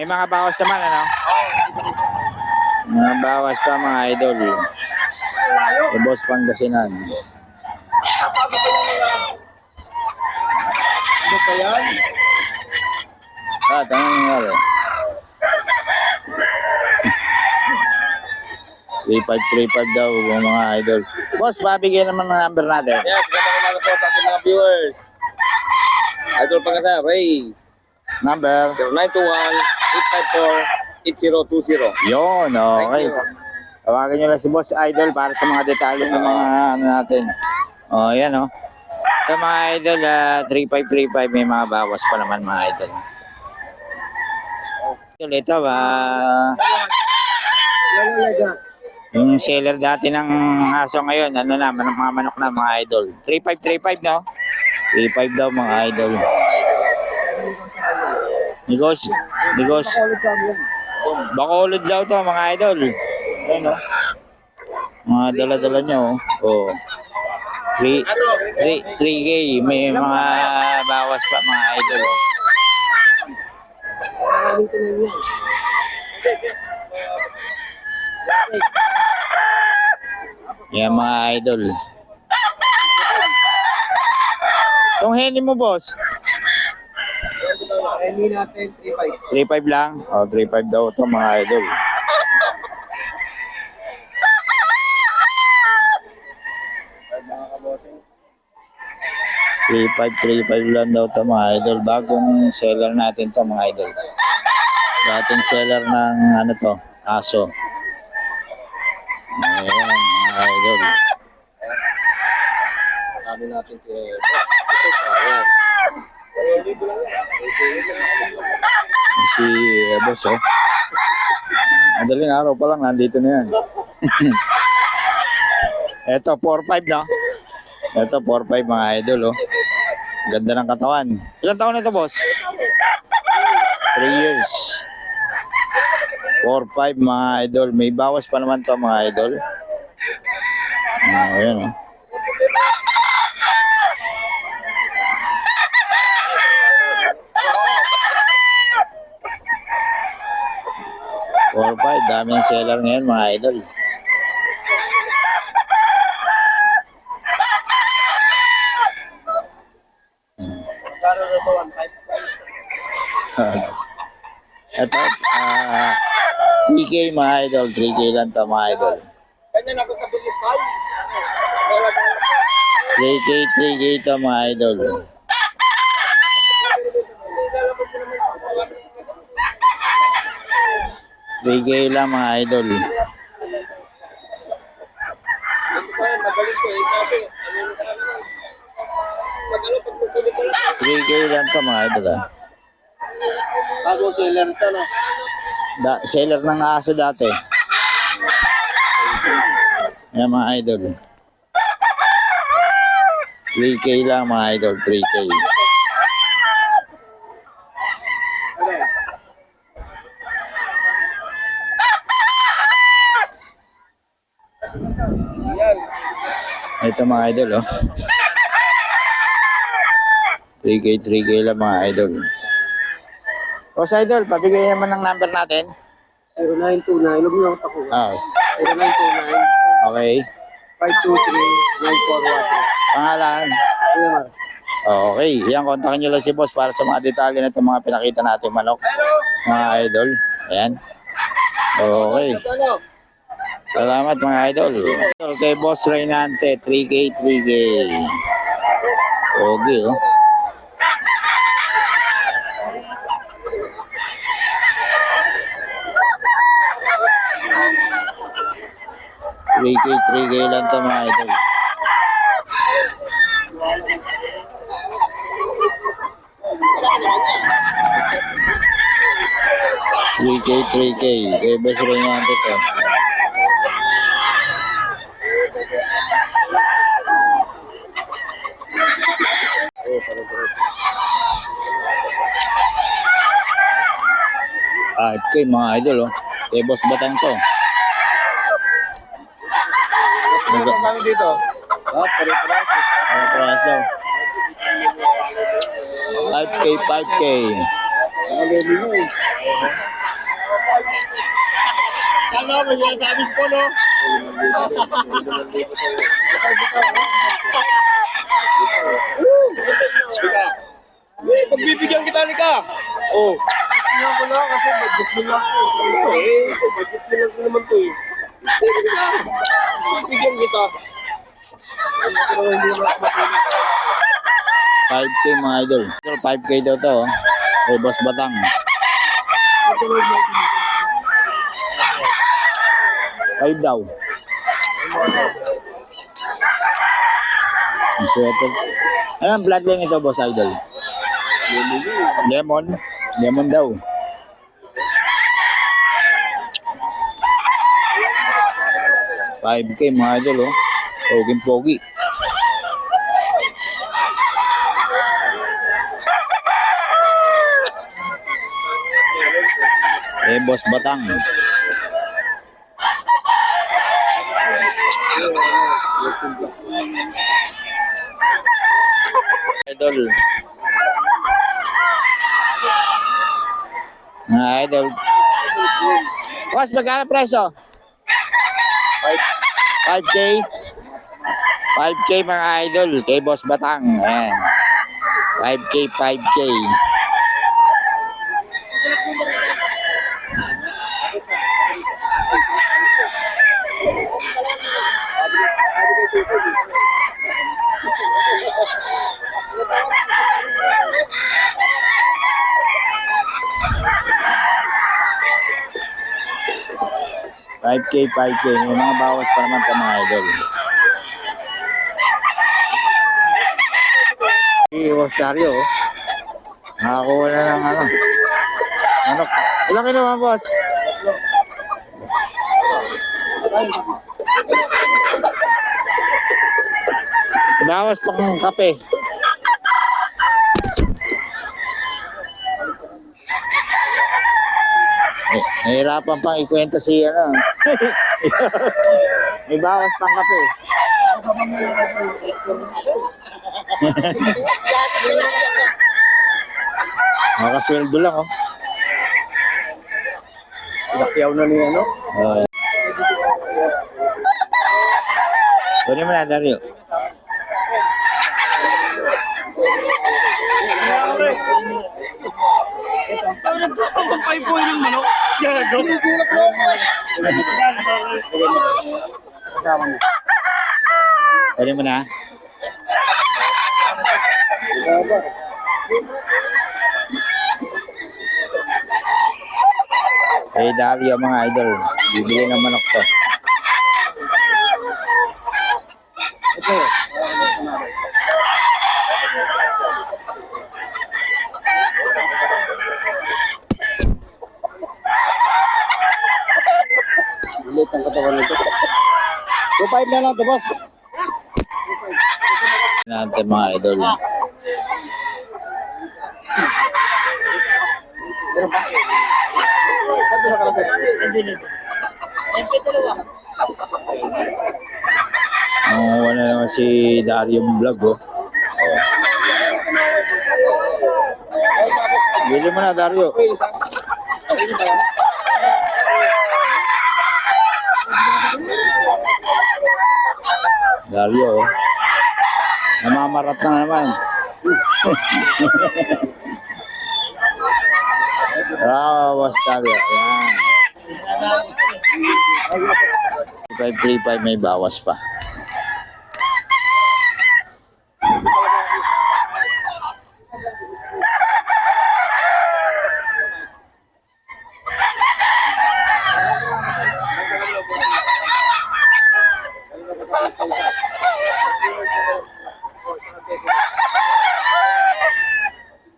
May mga bawas naman, ano? Mga bawas pa, mga idol. Sa Boss Pangasinan. Ano ba yan? Ano nangyari? 3535 daw yung mga idol. Boss, babigyan naman ng number natin. Yes, magandang umaga po sa ating mga viewers. Idol Pangasinan, Ray. Number? 0921-854-8020. Yun, okay. Thank you. Tawagan nyo lang si Boss Idol para sa mga detalye ng mga ano natin. O, yan o. Sa mga idol, 3535 may mga bawas pa naman mga idol. Ito, yung seller dati ng aso ngayon, ano na, mga manok na mga idol. 3535 no? 35 daw mga idol. Negosyo. Bacolod daw to mga idol. Ayun o. Mga dala-dala nyo o. 3K. May mga bawas pa mga idol. Yan mga idol. Itong henny mo boss? Hindi natin 3.5. 3.5 lang? O, 3.5 daw ito mga idol. $3.5 lang daw ito mga idol. Bagong seller natin to mga idol. Dating seller ng ano to, aso. Ayan mga idol. Sabi natin si Si boss oh. Madaling araw pa lang nandito na yan. Ito 4.5 no? Ito 4.5 mga idol oh. Ganda ng katawan. Ilang taon na ito boss? 3 years. 4.5 mga idol. May bawas pa naman to mga idol. Ayan oh. Daming seller ngayon mga idol. Ito 3K mga idol. 3K lang to mga idol. Kanya na ako kabilis tayo. 3K to mga idol. 3K lang mga idol. 3K lang to mga idol ah. Bagong seller ito no? Seller ng aso dati. Yan mga idol. 3K lang mga idol. 3K. Ito mga idol oh. 3K lang mga idol. Boss Idol, pabigay naman ng number natin. 0929, huwag niyo ako takuha. 0929 Okay. 523-9413. Pangalan? Okay. Yan, kontakin nyo lang si boss para sa mga detalye na itong mga pinakita natin manok. Mga idol. Ayan. Okay. Salamat mga idol. Okay, Boss Reynante, 3K. Okay, oh. $3K lang ito mga idol. $3K. Kaya Boss Reynante ito. Okay mga idol oh. Kay Boss Batang to. Kami dito. Pare-parehas daw. 5K. Sana mo yung sabi ko, no? Pagbibigyan kita ni ka. Oh. Bigyan ko lang kasi budget mo lang po. Budget mo lang naman to eh. Bigyan kita. 5K mga idol. 5K daw to. Oh. Kay Boss Batang. 5 daw. Ang sweater. Anong bloodline ito, Boss Idol? Lemon. Lemon daw. $5K mga idol, oh. Poging-pogi. Boss Batang. Idol. Idol. Boss, magkano presyo? 5K. 5K mga idol. Kay Boss Batang. Ayan. 5K, 5K. $5K. May mga bawas pa naman sa mga idol. Boss Dario, oh. Nakakuha na ng ano. Ano? Ilang kilo mga boss? Bawas pang kape. Nahirapan pang ikwento si ano. May bawas pang kape. Makasweldo lang, oh. Nakyaw na niya, no? Kunin mo na, Dario. Ang 5 po yung manok. Gago. Kunin mo na. Dario mga idol. Bibili ng manok to. Ulit ang katawan nito. 2.5 na lang to, boss. Natin mga idol. Wala naman si Dario Vlog, oh. Bili mo na, Dario. Dario, oh. Namamarat na naman. Boss Dario. Ayan. 535 may bawas pa.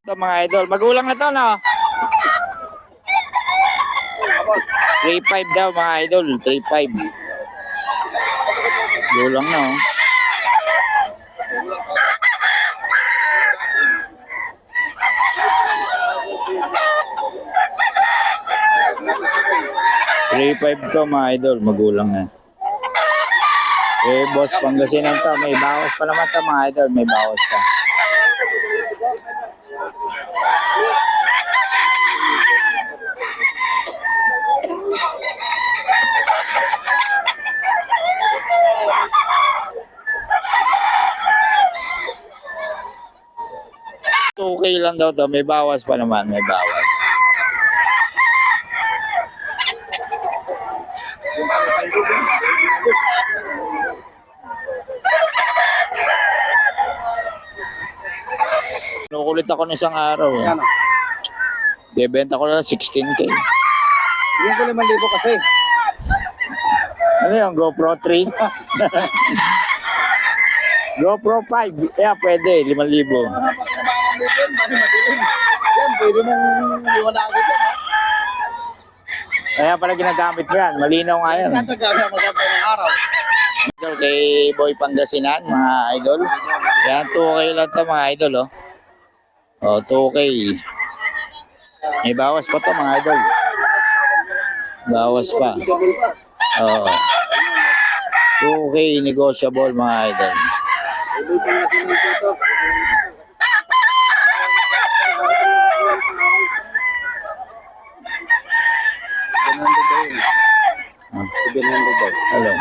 Ito mga idol, magulang na to, no? 3.5 daw mga idol, 3.5. Gulang na, oh. $3.5 to mga idol, magulang na. Boss Pangasinan to, may bawas pa naman to mga idol, may bawas pa. lang daw to. May bawas pa naman. May bawas. Nukulit ako ng isang araw. Eh. Ano? Bebenta ko lang 16K. Bigyan ko 5,000 kasi. Ano yung GoPro 3? GoPro 5. Yeah, pwede. 5,000. Ano pa kinabangan dito? Bali madilim. Yan, pwede mong iwanagin yan, ha? Kaya pala ginagamit ko yan. Malinaw nga yan. Natagaga maganda ng araw. Idol kay Boy Pangasinan, mga idol. Yan, 2K lang to mga idol, oh. Oh, 2K. May bawas pa to mga idol. Bawas pa. Isabel pa. Oo. 2K negotiable mga idol. Iloy pa nga sinunod ito. Ah, 700 daw. alam.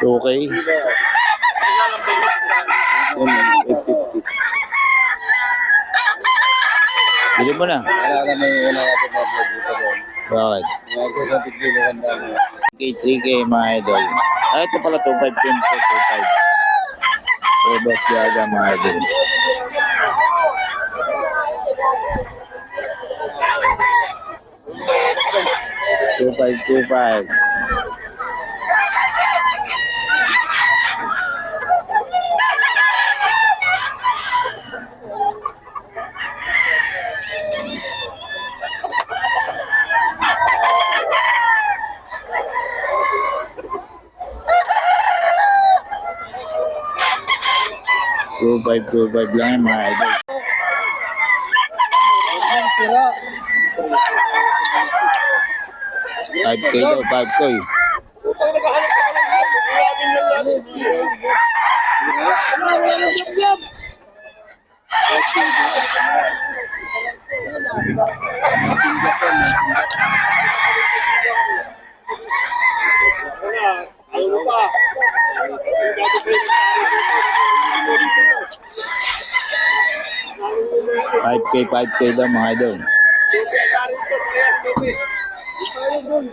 2K. Yan, 850. Bili mo na. Wala na may una natin na vlog dito doon. Bakit? May kasatig din ang dami. 3K mga idol. Ah, ito pala 2.5 din po, 2.5. Boss Gaga mga idol. Two five. Two five lang yung mga idol. Yan, sira. 5K daw, 5K. Pag naghahanap ka ng vlog, kukuhanin lang natin. Ayaw mo pa. Kasi gato pa yung 5K daw mga idol. Ayun doon.